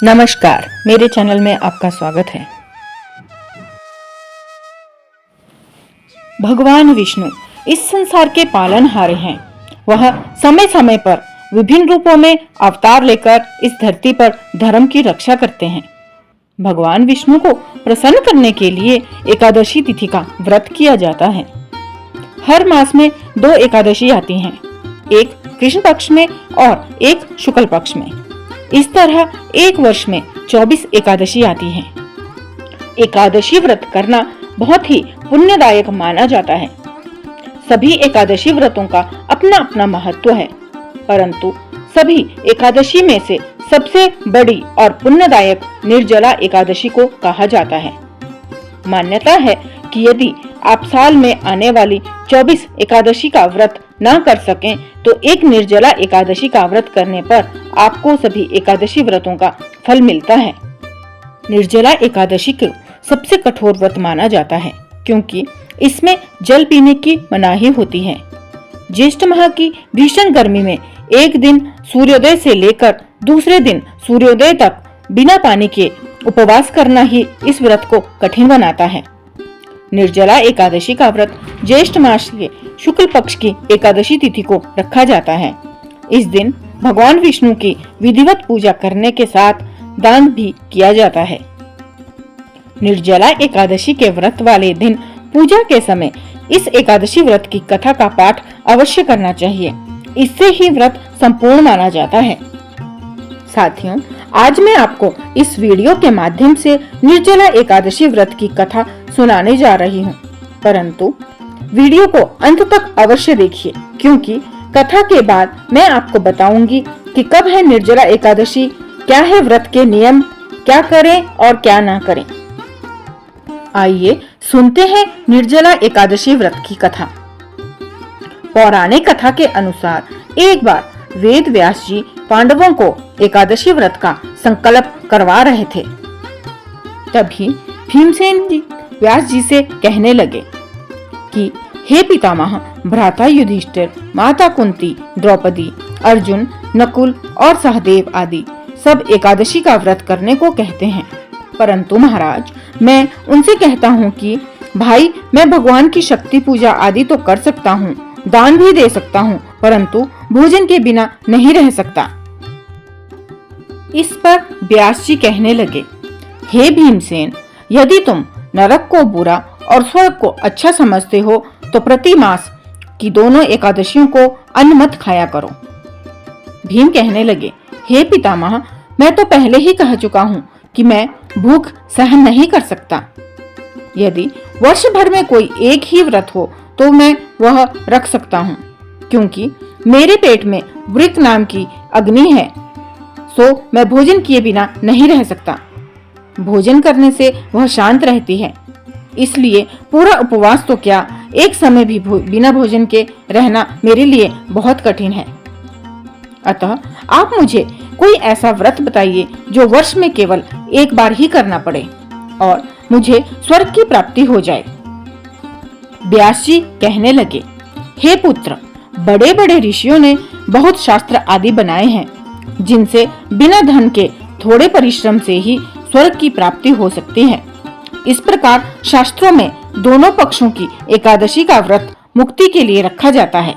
नमस्कार, मेरे चैनल में आपका स्वागत है। भगवान विष्णु इस संसार के पालनहार हैं। वह समय समय पर विभिन्न रूपों में अवतार लेकर इस धरती पर धर्म की रक्षा करते हैं। भगवान विष्णु को प्रसन्न करने के लिए एकादशी तिथि का व्रत किया जाता है। हर मास में 2 एकादशी आती हैं, एक कृष्ण पक्ष में और एक शुक्ल पक्ष में। इस तरह एक वर्ष में 24 एकादशी आती हैं। एकादशी व्रत करना बहुत ही पुण्यदायक माना जाता है। सभी एकादशी व्रतों का अपना अपना महत्व है, परंतु सभी एकादशी में से सबसे बड़ी और पुण्यदायक निर्जला एकादशी को कहा जाता है। मान्यता है कि यदि आप साल में आने वाली 24 एकादशी का व्रत न कर सकें तो एक निर्जला एकादशी का व्रत करने पर आपको सभी एकादशी व्रतों का फल मिलता है। निर्जला एकादशी को सबसे कठोर व्रत माना जाता है क्योंकि इसमें जल पीने की मनाही होती है। ज्येष्ठ माह की भीषण गर्मी में एक दिन सूर्योदय से लेकर दूसरे दिन सूर्योदय तक बिना पानी के उपवास करना ही इस व्रत को कठिन बनाता है। निर्जला एकादशी का व्रत ज्येष्ठ मास के शुक्ल पक्ष की एकादशी तिथि को रखा जाता है। इस दिन भगवान विष्णु की विधिवत पूजा करने के साथ दान भी किया जाता है। निर्जला एकादशी के व्रत वाले दिन पूजा के समय इस एकादशी व्रत की कथा का पाठ अवश्य करना चाहिए। इससे ही व्रत संपूर्ण माना जाता है। साथियों, आज मैं आपको इस वीडियो के माध्यम से निर्जला एकादशी व्रत की कथा सुनाने जा रही हूँ, परंतु वीडियो को अंत तक अवश्य देखिए क्योंकि कथा के बाद मैं आपको बताऊंगी कि कब है निर्जला एकादशी, क्या है व्रत के नियम, क्या करें और क्या ना करें। आइए सुनते हैं निर्जला एकादशी व्रत की कथा। पौराणिक कथा के अनुसार एक बार वेद व्यास जी पांडवों को एकादशी व्रत का संकल्प करवा रहे थे। तभी भीमसेन जी व्यास जी से कहने लगे कि हे पितामह, भ्राता युधिष्ठिर, माता कुंती, द्रौपदी, अर्जुन, नकुल और सहदेव आदि सब एकादशी का व्रत करने को कहते हैं, परंतु महाराज मैं उनसे कहता हूँ कि भाई मैं भगवान की शक्ति पूजा आदि तो कर सकता हूँ, दान भी दे सकता हूँ, परंतु भोजन के बिना नहीं रह सकता। इस पर व्यास जी कहने लगे, हे भीमसेन, यदि तुम नरक को बुरा और स्वर्ग को अच्छा समझते हो तो प्रति मास की दोनों एकादशियों को अन्न मत खाया करो। भीम कहने लगे, हे पितामह, मैं तो पहले ही कह चुका हूँ कि मैं भूख सहन नहीं कर सकता। यदि वर्ष भर में कोई एक ही व्रत हो तो मैं वह रख सकता हूँ, क्योंकि मेरे पेट में वृक नाम की अग्नि है, सो मैं भोजन किए बिना नहीं रह सकता। भोजन करने से वह शांत रहती है, इसलिए पूरा उपवास तो क्या, एक समय भी बिना भोजन के रहना मेरे लिए बहुत कठिन है। अतः आप मुझे कोई ऐसा व्रत बताइए जो वर्ष में केवल एक बार ही करना पड़े और मुझे स्वर्ग की प्राप्ति हो जाए। व्यास जी कहने लगे, हे पुत्र, बड़े बड़े ऋषियों ने बहुत शास्त्र आदि बनाए हैं जिनसे बिना धन के थोड़े परिश्रम से ही स्वर्ग की प्राप्ति हो सकती है। इस प्रकार शास्त्रों में दोनों पक्षों की एकादशी का व्रत मुक्ति के लिए रखा जाता है।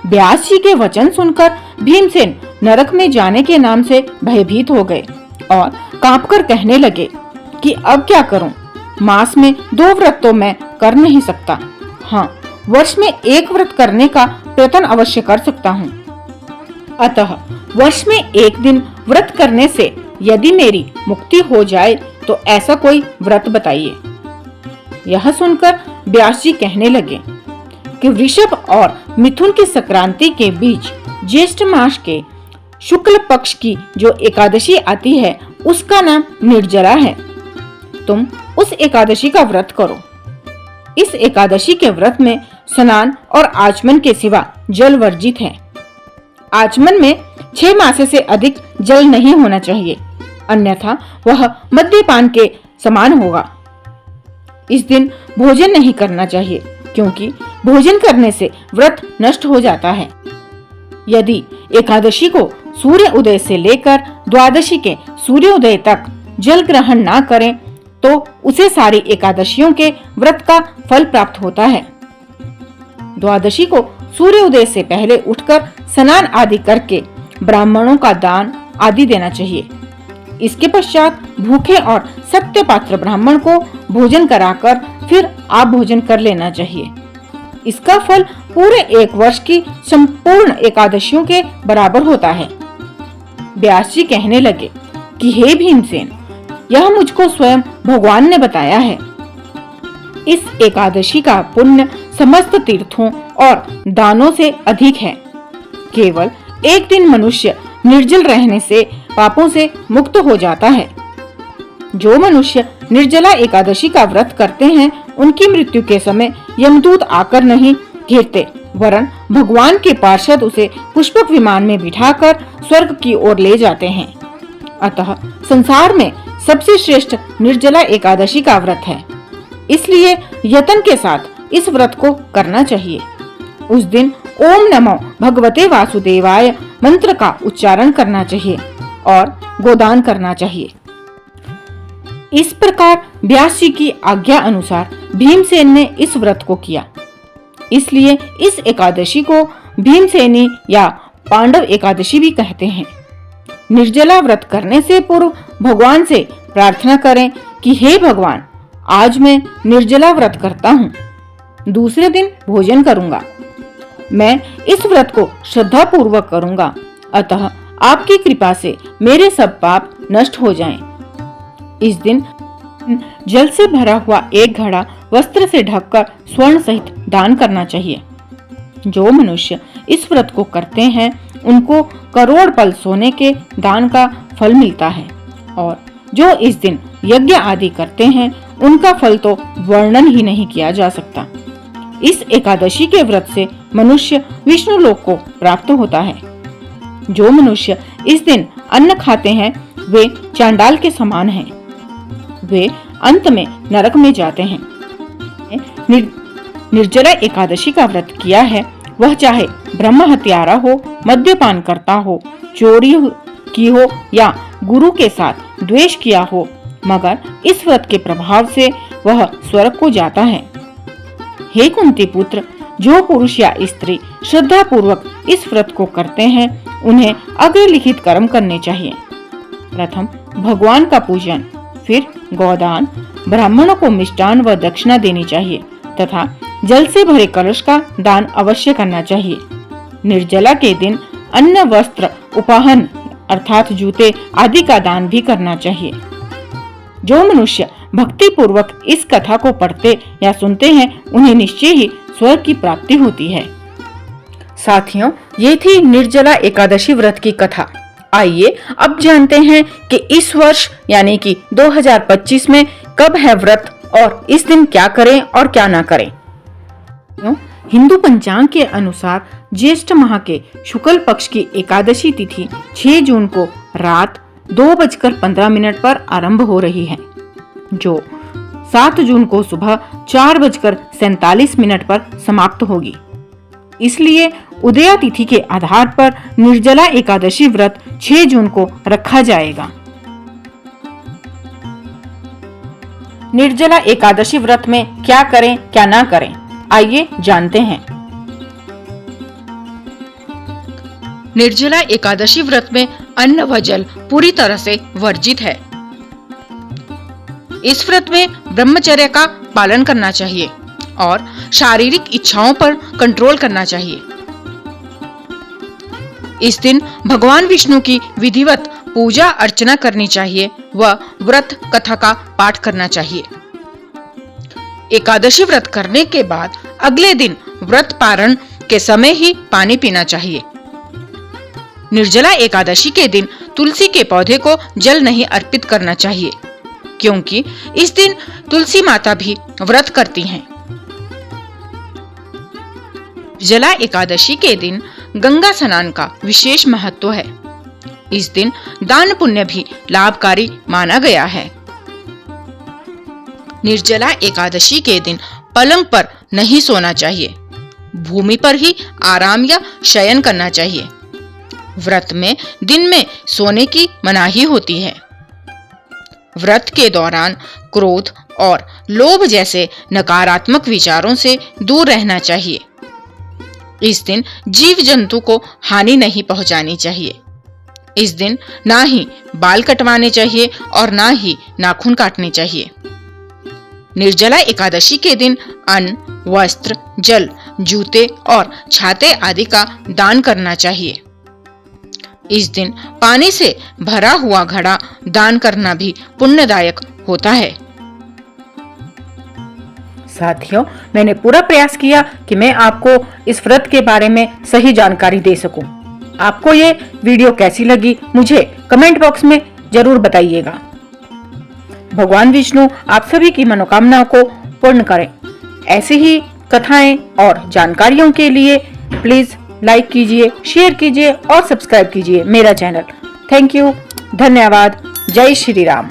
व्यास जी के वचन सुनकर भीमसेन नरक में जाने के नाम से भयभीत हो गए और कांपकर कहने लगे कि अब क्या करूं? मास में 2 व्रत तो मैं कर नहीं सकता। हाँ, वर्ष में एक व्रत करने का प्रयत्न अवश्य कर सकता हूँ। अतः वर्ष में एक दिन व्रत करने से यदि मेरी मुक्ति हो जाए तो ऐसा कोई व्रत बताइए। यह सुनकर व्यास जी कहने लगे कि वृषभ और मिथुन की संक्रांति के बीच ज्येष्ठ मास के शुक्ल पक्ष की जो एकादशी आती है उसका नाम निर्जला है। तुम उस एकादशी का व्रत करो। इस एकादशी के व्रत में स्नान और आचमन के सिवा जल वर्जित है। आचमन में 6 मासे से अधिक जल नहीं होना चाहिए, अन्यथा वह मद्यपान के समान होगा। इस दिन भोजन नहीं करना चाहिए क्योंकि भोजन करने से व्रत नष्ट हो जाता है। यदि एकादशी को सूर्य उदय से लेकर द्वादशी के सूर्योदय तक जल ग्रहण ना करें तो उसे सारी एकादशियों के व्रत का फल प्राप्त होता है। द्वादशी को सूर्योदय से पहले उठकर स्नान आदि करके ब्राह्मणों का दान आदि देना चाहिए। इसके पश्चात भूखे और सत्य पात्र ब्राह्मण को भोजन कराकर फिर आप भोजन कर लेना चाहिए। इसका फल पूरे एक वर्ष की संपूर्ण एकादशियों के बराबर होता है। व्यास जी कहने लगे कि हे भीमसेन, यह मुझको स्वयं भगवान ने बताया है। इस एकादशी का पुण्य समस्त तीर्थों और दानों से अधिक है। केवल एक दिन मनुष्य निर्जल रहने से पापों से मुक्त हो जाता है। जो मनुष्य निर्जला एकादशी का व्रत करते हैं उनकी मृत्यु के समय यमदूत आकर नहीं घेरते, वरन भगवान के पार्षद उसे पुष्पक विमान में बिठाकर स्वर्ग की ओर ले जाते हैं। अतः संसार में सबसे श्रेष्ठ निर्जला एकादशी का व्रत है। इसलिए यत्न के साथ इस व्रत को करना चाहिए। उस दिन ओम नमो भगवते वासुदेवाय मंत्र का उच्चारण करना चाहिए और गोदान करना चाहिए। इस प्रकार व्यास जी की आज्ञा अनुसार भीमसेन ने इस व्रत को किया। इसलिए इस एकादशी को भीमसेनी या पांडव एकादशी भी कहते हैं। निर्जला व्रत करने से पूर्व भगवान से प्रार्थना करें कि हे भगवान, आज मैं निर्जला व्रत करता हूँ, दूसरे दिन भोजन करूंगा। मैं इस व्रत को श्रद्धा पूर्वक करूंगा, अतः आपकी कृपा से मेरे सब पाप नष्ट हो जाएं। इस दिन जल से भरा हुआ एक घड़ा वस्त्र से ढककर स्वर्ण सहित दान करना चाहिए। जो मनुष्य इस व्रत को करते हैं उनको करोड़ पल सोने के दान का फल मिलता है, और जो इस दिन यज्ञ आदि करते हैं उनका फल तो वर्णन ही नहीं किया जा सकता। इस एकादशी के व्रत से मनुष्य विष्णु लोक को प्राप्त होता है। जो मनुष्य इस दिन अन्न खाते हैं वे चांडाल के समान हैं। वे अंत में नरक में जाते हैं। निर्जला एकादशी का व्रत किया है वह चाहे ब्रह्म हत्यारा हो, मद्यपान करता हो, चोरी की हो या गुरु के साथ द्वेष किया हो, मगर इस व्रत के प्रभाव से वह स्वर्ग को जाता है। हे कुंती पुत्र, जो पुरुष या स्त्री श्रद्धा पूर्वक इस व्रत को करते हैं उन्हें अग्रलिखित कर्म करने चाहिए। प्रथम भगवान का पूजन, फिर गोदान, ब्राह्मणों को मिष्टान व दक्षिणा देनी चाहिए तथा जल से भरे कलश का दान अवश्य करना चाहिए। निर्जला के दिन अन्न, वस्त्र, उपाहन अर्थात जूते आदि का दान भी करना चाहिए। जो मनुष्य भक्ति पूर्वक इस कथा को पढ़ते या सुनते हैं उन्हें निश्चय ही स्वर्ग की प्राप्ति होती है। साथियों, ये थी निर्जला एकादशी व्रत की कथा। आइए अब जानते हैं कि इस वर्ष यानी कि 2025 में कब है व्रत और इस दिन क्या करें और क्या ना करें। हिंदू पंचांग के अनुसार ज्येष्ठ माह के शुक्ल पक्ष की एकादशी तिथि 6 जून को रात 2:15 पर आरंभ हो रही है, जो 7 जून को सुबह 4:47 पर समाप्त होगी। इसलिए उदया तिथि के आधार पर निर्जला एकादशी व्रत 6 जून को रखा जाएगा। निर्जला एकादशी व्रत में क्या करें क्या ना करें, आइए जानते हैं। निर्जला एकादशी व्रत में अन्न व जल पूरी तरह से वर्जित है। इस व्रत में ब्रह्मचर्य का पालन करना चाहिए और शारीरिक इच्छाओं पर कंट्रोल करना चाहिए। इस दिन भगवान विष्णु की विधिवत पूजा अर्चना करनी चाहिए व व्रत कथा का पाठ करना चाहिए। एकादशी व्रत करने के बाद अगले दिन व्रत पारण के समय ही पानी पीना चाहिए। निर्जला एकादशी के दिन तुलसी के पौधे को जल नहीं अर्पित करना चाहिए, क्योंकि इस दिन तुलसी माता भी व्रत करती हैं। निर्जला एकादशी के दिन गंगा स्नान का विशेष महत्व है। इस दिन दान पुण्य भी लाभकारी माना गया है। निर्जला एकादशी के दिन पलंग पर नहीं सोना चाहिए, भूमि पर ही आराम या शयन करना चाहिए। व्रत में दिन में सोने की मनाही होती है। व्रत के दौरान क्रोध और लोभ जैसे नकारात्मक विचारों से दूर रहना चाहिए। इस दिन जीव जंतु को हानि नहीं पहुंचानी चाहिए। इस दिन ना ही बाल कटवाने चाहिए और ना ही नाखून काटने चाहिए। निर्जला एकादशी के दिन अन्न, वस्त्र, जल, जूते और छाते आदि का दान करना चाहिए। इस दिन पानी से भरा हुआ घड़ा दान करना भी पुण्यदायक होता है। साथियों, मैंने पूरा प्रयास किया कि मैं आपको इस व्रत के बारे में सही जानकारी दे सकूं। आपको ये वीडियो कैसी लगी मुझे कमेंट बॉक्स में जरूर बताइएगा। भगवान विष्णु आप सभी की मनोकामनाओं को पूर्ण करें। ऐसी ही कथाएं और जानकारियों के लिए प्लीज लाइक कीजिए, शेयर कीजिए और सब्सक्राइब कीजिए मेरा चैनल। थैंक यू, धन्यवाद। जय श्री राम।